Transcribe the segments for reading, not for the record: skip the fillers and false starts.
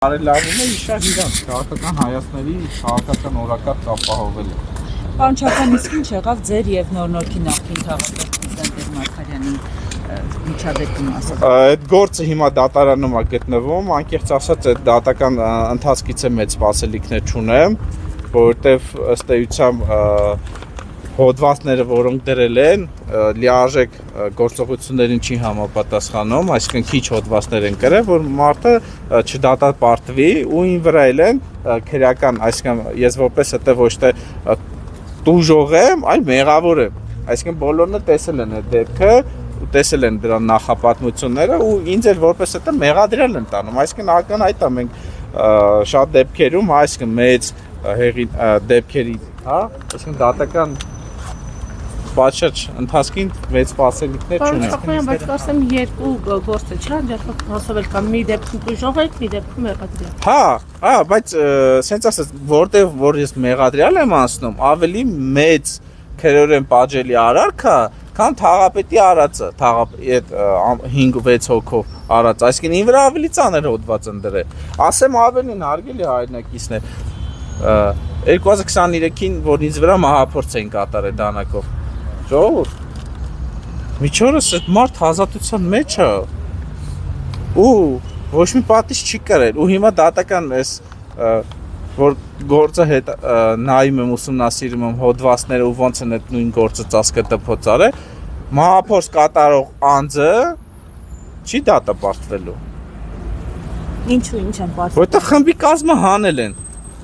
Բարելավումը իշար իրանց քաղաքական հայացքների քաղաքական օրակարգ ապահովելը։ Պարոն Չապյան, իսկ ինչ եղավ ձեր եւ նոր-նորքի նախկին քաղաքացի Տեր Մարգարյանի միջադեպի մասով։ Այդ գործը հիմա դատարանում է գտնվում, անկեղծ ասած այդ դատական ընթացքից է մեծ սպասելիքներ չունեմ, որովհետեւ ըստ էության հոդվածները, որոնք դրել են, լիարժեք գործողություններին չի համապատասխանում, այսինքն քիչ հոդվածներ են գրել, որ մարդը չդատապարտվի ու ին վրա են քրեական, այսինքն ես որպես հետո ոչ թե տուժող եմ, այլ մեղավոր եմ։ Այսինքն բոլորն տեսել են այդ դեպքը ու տեսել են դրա նախապատմությունները ու ինձ էլ որպես հետո մեղադրել են տանում։ Այսինքն ակնհայտ է մենք շատ դեպքերում, այսինքն մեծ դեպքերի, հա, այսինքն դատական պատշաճ ընթացքին մեծ սպասելիքներ չունենք։ Չափային, բայց կարծեմ երկու գործ է, չէ՞, դեռ հասավել կան մի դեպքում տուժող եք, մի դեպքում մեղադրյալ։ Հա, բայց սենց ասած, որտեղ որ ես մեղադրյալ եմ անցնում, ավելի մեծ քերորեն պատժելի արարք է, քան թաղապետի արածը, այդ 5-6 հոգով արած, այսինքն ին վրա ավելի ծանր հոդված են դրել։ Ասեմ ավելին հարգելի հայրենակիցներ, 2023-ին, որ ինձ վրա մահափորձ էին կատարել դանակով։ Ժողովուրդ, միջորս այդ մարդ ազատության մեջ է ու ոչ մի պատիժ չի կրել ու հիմա դատական էս որ գործը հետ նայում եմ ուսումնասիրում եմ հոդվածները ու ոնց են այդ նույն գործը ծածկը տփոց արել մահափորձ կատարող անձը չի դատապարտվելու։ Ինչու ինչ են պատճառը։ Որտեղ խմբի կազմը հանել են։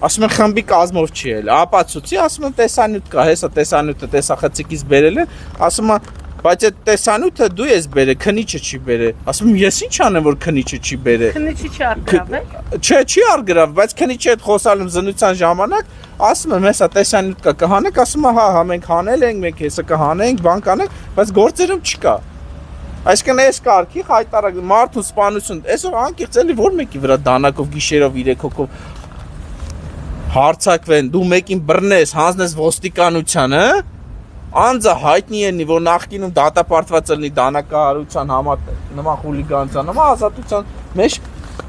Ասում են խմբի կազմով չի էլ, ապացուցի, ասում են տեսանյութ կա, հեսա տեսանյութը տեսախցիկից բերել են, ասում են, բայց այդ տեսանյութը դու ես բերել, քնիչը չի բերել, ասում եմ, ես ինչ անեմ, որ քնիչը չի բերել։ Քնիչը չի արգրավել։ Չէ, չի արգրավ, բայց քնիչի հետ խոսալ եմ զննության ժամանակ, ասում եմ, հեսա տեսանյութ կա, կհանեք, ասում եմ, հա, մենք հանել ենք, մենք հեսա կհանենք, բան կանենք, բայց գործերում չկա։ Այսինքն այս կարգի հայտարարակ մարդու սպանություն, այսօր անկեղծ էլի որ մեկի վրա դանակով գիշերով 3 հոգով հարցակվեն, դու մեկին բռնես, հանձնես ոստիկանությանը, անձը հայտնի ելնի, որ նախկինում դատապարտված ելնի դանակահարության նման խուլիգանության, նման ազատության մեջ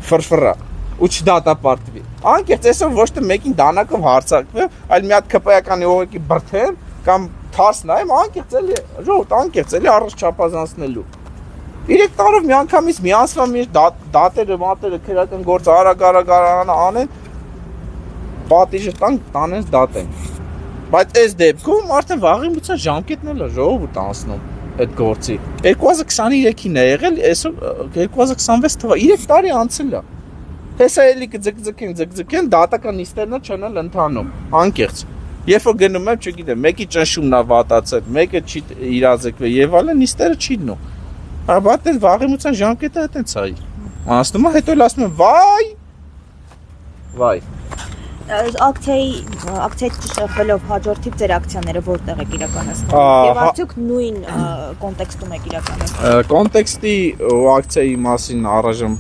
ֆրֆրա ու չդատապարտվի։ Անկեղծ այսօր ոչ թե մեկին դանակով հարցակվեմ, այլ մի հատ քպայականի օղեկի բրթեմ կամ թարս նայեմ, անկեղծ էլի, ժողովուրդ, անկեղծ էլի առանց չափազանցնելու։ 3 տարով միանգամից միանցվում մի դատերը, մատերը, քրեական գործ արագ անեն պատիժը տանես դատեն։ Բայց այս դեպքում արդեն վաղի մուցա ժամկետն էլ է ժողովուրդ անցնում այդ գործի։ 2023-ին է եղել, այսօր 2026 թվա 3 տարի անցել է։ Հեսա էլի կձգձգեն, դատական նիստերն չեն էլ ընթանում, անկեղծ։ Երբ որ գնում եմ, չգիտեմ, մեկի ճնշումն է վատացել, մեկը չի իրազեկվել եւ այլն, նիստերը չի դնում։ Բայց այդ վաղի մուցա ժամկետը այդտենց է։ Անցնում է, հետո էլ ասում են՝ վայ։ Ակցիայից շփվելով հաջորդիվ ձեր ակցիաները որտեղ եք իրականացնում եւ արդյոք նույն կոնտեքստում եք իրականացնում։ Կոնտեքստի ու ակցիայի մասին առայժմ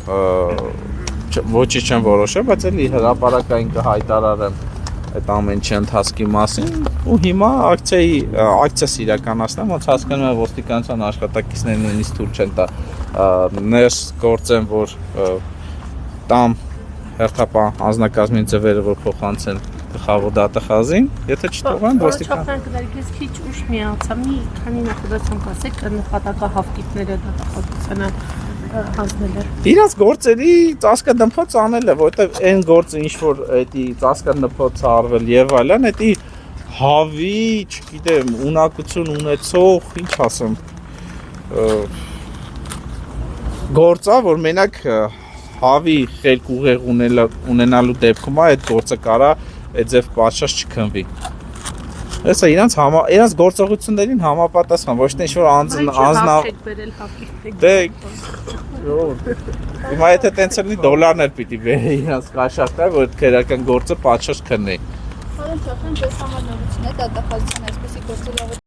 ոչինչ չեմ որոշել, բայց էլի հրապարակային կհայտարարեմ այդ ամեն ինչի ընթացքի մասին ու հիմա ակցիաս իրականացնեմ, ոնց հասկանում եմ ոստիկանության աշխատակիցներն նույնիսկ թույլ չեն տա ներս գործեն, որ տամ հերթապահ անձնակազմին ձևերը, որ փոխանցեն գլխավոր դատախազին, եթե չթողան ոստիկան։ Չափային ես քիչ ուշ միացա, մի քանի նախադասում կասեք, նպատակահավտիկները դատախազությանը հանձնել։ Իրաց գործերի ծածկադմփոց անել է, որովհետև այն գործը ինչ որ էդի ծածկադմփոց արվել եւ այլն, էդի հավի, չգիտեմ, ունակություն ունեցող, ինչ ասեմ, գործա, որ մենակ հավի խելք ուղեղ ունենալու դեպքում այդ գործը կարա այդ ձև պատշաճ չքնվի։ Հեսա իրանց գործողություններին համապատասխան, ոչ թե ինչ-որ անձնավ։ Դե, հիմա եթե տենց լինի դոլարներ պիտի բերի իրանց կաշառքը, որ քրեական գործը պատշաճ քննի։ Պարոն Չապյան, ձեզ համար նորություն է դատախազության այսպիսի գործերի